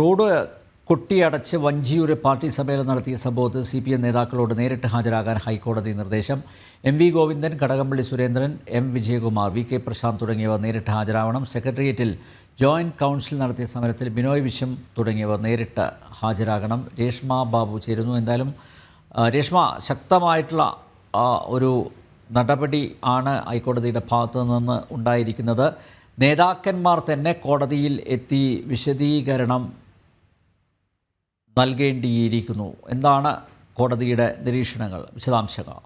Road കൊട്ടിയടച്ച് Vanchiyoor party സമ്മേളനം നടത്തിയ സംഭവത്തിൽ CPM നേതാക്കളോട് നേരിട്ട് ഹാജരാകാൻ ഹൈക്കോടതി നിർദ്ദേശം. MV Govindan, Kadakampally Surendran, M Vijayakumar, VK Prashant തുടങ്ങിയവർ നേരിട്ട് ഹാജരാവണം. സെക്രട്ടേറിയറ്റിൽ ജോയിന്റ് കൗൺസിൽ നടത്തിയ സമരത്തിൽ ബിനോയ് വിശ്വം തുടങ്ങിയവർ നേരിട്ട് ഹാജരാകണം. രേഷ്മ ബാബു ചേരുന്നു. എന്തായാലും രേഷ്മ, ശക്തമായിട്ടുള്ള ഒരു നടപടി ആണ് ഹൈക്കോടതിയുടെ ഭാഗത്തു നിന്ന് ഉണ്ടായിരിക്കുന്നത്. നേതാക്കന്മാർ തന്നെ കോടതിയിൽ എത്തി വിശദീകരണം നൽകേണ്ടിയിരിക്കുന്നു. എന്താണ് കോടതിയുടെ നിരീക്ഷണങ്ങൾ, വിശദാംശങ്ങൾ?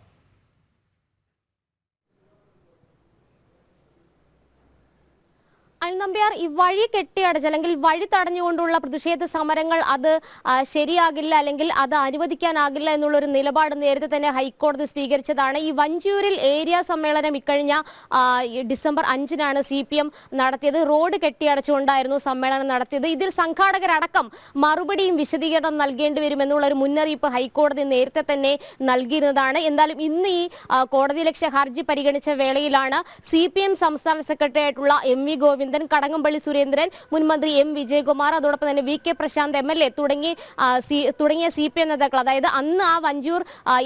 നമ്പ്യാർ, ഈ വഴി കെട്ടിയടച്ച് അല്ലെങ്കിൽ വഴി തടഞ്ഞുകൊണ്ടുള്ള പ്രതിഷേധ സമരങ്ങൾ അത് ശരിയാകില്ല, അല്ലെങ്കിൽ അത് അനുവദിക്കാനാകില്ല എന്നുള്ളൊരു നിലപാട് നേരത്തെ തന്നെ ഹൈക്കോടതി സ്വീകരിച്ചതാണ്. ഈ വഞ്ചിയൂരിൽ ഏരിയ സമ്മേളനം ഇക്കഴിഞ്ഞ ഡിസംബർ 5-നാണ് CPM നടത്തിയത്. റോഡ് കെട്ടിയടച്ചുകൊണ്ടായിരുന്നു സമ്മേളനം നടത്തിയത്. ഇതിൽ സംഘാടകരടക്കം മറുപടിയും വിശദീകരണം നൽകേണ്ടി വരുമെന്നുള്ളൊരു മുന്നറിയിപ്പ് ഹൈക്കോടതി നേരത്തെ തന്നെ നൽകിയിരുന്നതാണ്. എന്തായാലും ഇന്ന് ഈ കോടതിയലക്ഷ്യ ഹർജി പരിഗണിച്ച വേളയിലാണ് CPM സംസ്ഥാന സെക്രട്ടറി ആയിട്ടുള്ള MV ഗോവിന്ദൻ, കടകംപള്ളി സുരേന്ദ്രൻ, മുൻ മന്ത്രി M വിജയകുമാർ, അതോടൊപ്പം തന്നെ VK പ്രശാന്ത് MLA തുടങ്ങിയ CPM നേതാക്കൾ, അതായത് അന്ന് ആ വഞ്ചിയൂർ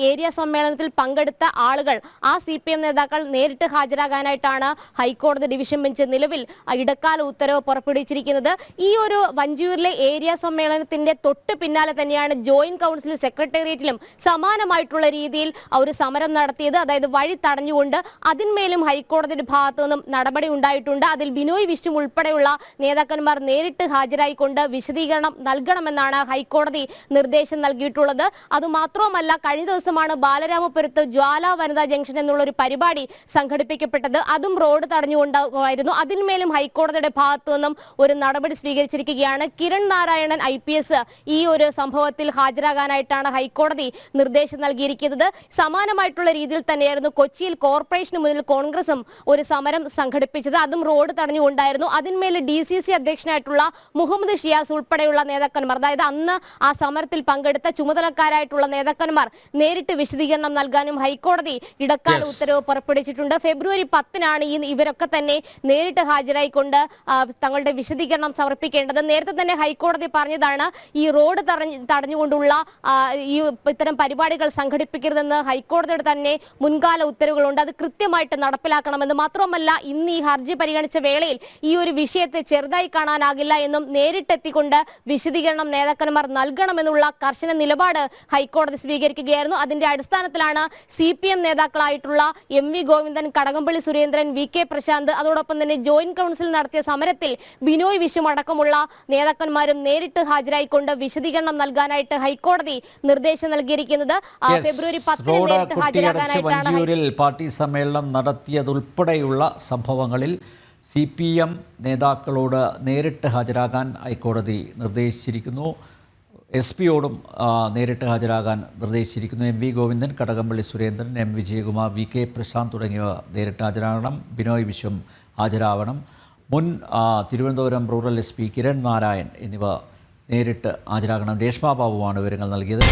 ഏരിയ സമ്മേളനത്തിൽ പങ്കെടുത്ത ആളുകൾ, ആ CPM നേതാക്കൾ നേരിട്ട് ഹാജരാകാനായിട്ടാണ് ഹൈക്കോടതി ഡിവിഷൻ ബെഞ്ച് നിലവിൽ ഇടക്കാല ഉത്തരവ് പുറപ്പെടുവിച്ചിരിക്കുന്നത്. ഈ ഒരു വഞ്ചിയൂരിലെ ഏരിയ സമ്മേളനത്തിന്റെ തൊട്ട് പിന്നാലെ തന്നെയാണ് ജോയിന്റ് കൗൺസിൽ സെക്രട്ടേറിയറ്റിലും സമാനമായിട്ടുള്ള രീതിയിൽ ഒരു സമരം നടത്തിയത്. അതായത് വഴി തടഞ്ഞുകൊണ്ട് അതിന്മേലും ഹൈക്കോടതിയുടെ ഭാഗത്തു നിന്നും നടപടി ഉണ്ടായിട്ടുണ്ട്. അതിൽ ബിനോയ് വിശ്വം ഉൾപ്പെടെയുള്ള നേതാക്കന്മാർ നേരിട്ട് ഹാജരായിക്കൊണ്ട് വിശദീകരണം നൽകണമെന്നാണ് ഹൈക്കോടതി നിർദ്ദേശം നൽകിയിട്ടുള്ളത്. അതുമാത്രവുമല്ല, കഴിഞ്ഞ ദിവസമാണ് ബാലരാമപുരത്ത് ജ്വാല വനിതാ ജംഗ്ഷൻ എന്നുള്ള ഒരു പരിപാടി സംഘടിപ്പിക്കപ്പെട്ടത്. അതും റോഡ് തടഞ്ഞുകൊണ്ടായിരുന്നു. അതിന്മേലും ഹൈക്കോടതിയുടെ ഭാഗത്തു നിന്നും ഒരു നടപടി സ്വീകരിച്ചിരിക്കുകയാണ്. കിരൺ നാരായണൻ IPS ഈ ഒരു സംഭവത്തിൽ ഹാജരാകാനായിട്ടാണ് ഹൈക്കോടതി നിർദ്ദേശം നൽകിയിരിക്കുന്നത്. സമാനമായിട്ടുള്ള രീതിയിൽ തന്നെയായിരുന്നു കൊച്ചിയിൽ കോർപ്പറേഷന് മുന്നിൽ കോൺഗ്രസും ഒരു സമരം സംഘടിപ്പിച്ചത്. അതും റോഡ് തടഞ്ഞുകൊണ്ടായിരുന്നു. അതിന്മേൽ DCC അധ്യക്ഷനായിട്ടുള്ള മുഹമ്മദ് ഷിയാസ് ഉൾപ്പെടെയുള്ള നേതാക്കന്മാർ, അതായത് അന്ന് ആ സമരത്തിൽ പങ്കെടുത്ത ചുമതലക്കാരായിട്ടുള്ള നേതാക്കന്മാർ നേരിട്ട് വിശദീകരണം നൽകാനും ഹൈക്കോടതി ഇടക്കാല ഉത്തരവ് പുറപ്പെടുവിച്ചിട്ടുണ്ട്. ഫെബ്രുവരി 10-നാണ് ഇവരൊക്കെ തന്നെ നേരിട്ട് ഹാജരായിക്കൊണ്ട് തങ്ങളുടെ വിശദീകരണം സമർപ്പിക്കേണ്ടത്. നേരത്തെ തന്നെ ഹൈക്കോടതി പറഞ്ഞതാണ്, ഈ റോഡ് തടഞ്ഞുകൊണ്ടുള്ള ഇത്തരം പരിപാടികൾ സംഘടിപ്പിക്കരുതെന്ന് ഹൈക്കോടതിയുടെ തന്നെ മുൻകാല ഉത്തരവുകളുണ്ട്. അത് കൃത്യമായിട്ട് നടപ്പിലാക്കണമെന്ന്. മാത്രമല്ല, ഇന്ന് ഈ ഹർജി പരിഗണിച്ച വേളയിൽ ഈ ഒരു വിഷയത്തെ ചെറുതായി കാണാനാകില്ല എന്നും നേരിട്ടെത്തിക്കൊണ്ട് വിശദീകരണം നേതാക്കന്മാർ നൽകണമെന്നുള്ള കർശന നിലപാട് ഹൈക്കോടതി സ്വീകരിക്കുകയായിരുന്നു. അതിന്റെ അടിസ്ഥാനത്തിലാണ് CPM നേതാക്കളായിട്ടുള്ള MV Govindan, Kadakampally Surendran, VK Prashant, അതോടൊപ്പം തന്നെ ജോയിന്റ് കൗൺസിൽ നടത്തിയ സമരത്തിൽ ബിനോയ് വിശ്വം അടക്കമുള്ള നേതാക്കന്മാരും നേരിട്ട് ഹാജരായിക്കൊണ്ട് വിശദീകരണം നൽകാനായിട്ട് ഹൈക്കോടതി നിർദ്ദേശം നൽകിയിരിക്കുന്നത്. ഫെബ്രുവരി 10-ന് നേരിട്ട് ഹാജരാകാനായിട്ടാണ്. പാർട്ടി സമ്മേളനം നടത്തിയതുൾപ്പെടെയുള്ള സംഭവങ്ങളിൽ CPM നേതാക്കളോട് നേരിട്ട് ഹാജരാകാൻ ഹൈക്കോടതി നിർദ്ദേശിച്ചിരിക്കുന്നു. SP-യോടും നേരിട്ട് ഹാജരാകാൻ നിർദ്ദേശിച്ചിരിക്കുന്നു. MV Govindan, Kadakampally Surendran, M Vijayakumar, VK Prashant തുടങ്ങിയവ നേരിട്ട് ഹാജരാകണം. ബിനോയ് വിശ്വം ഹാജരാവണം. മുൻ തിരുവനന്തപുരം റൂറൽ SP കിരൺ നാരായൺ എന്നിവ നേരിട്ട് ഹാജരാകണം. രേഷ്മ ബാബുവാണ് വിവരങ്ങൾ നൽകിയത്.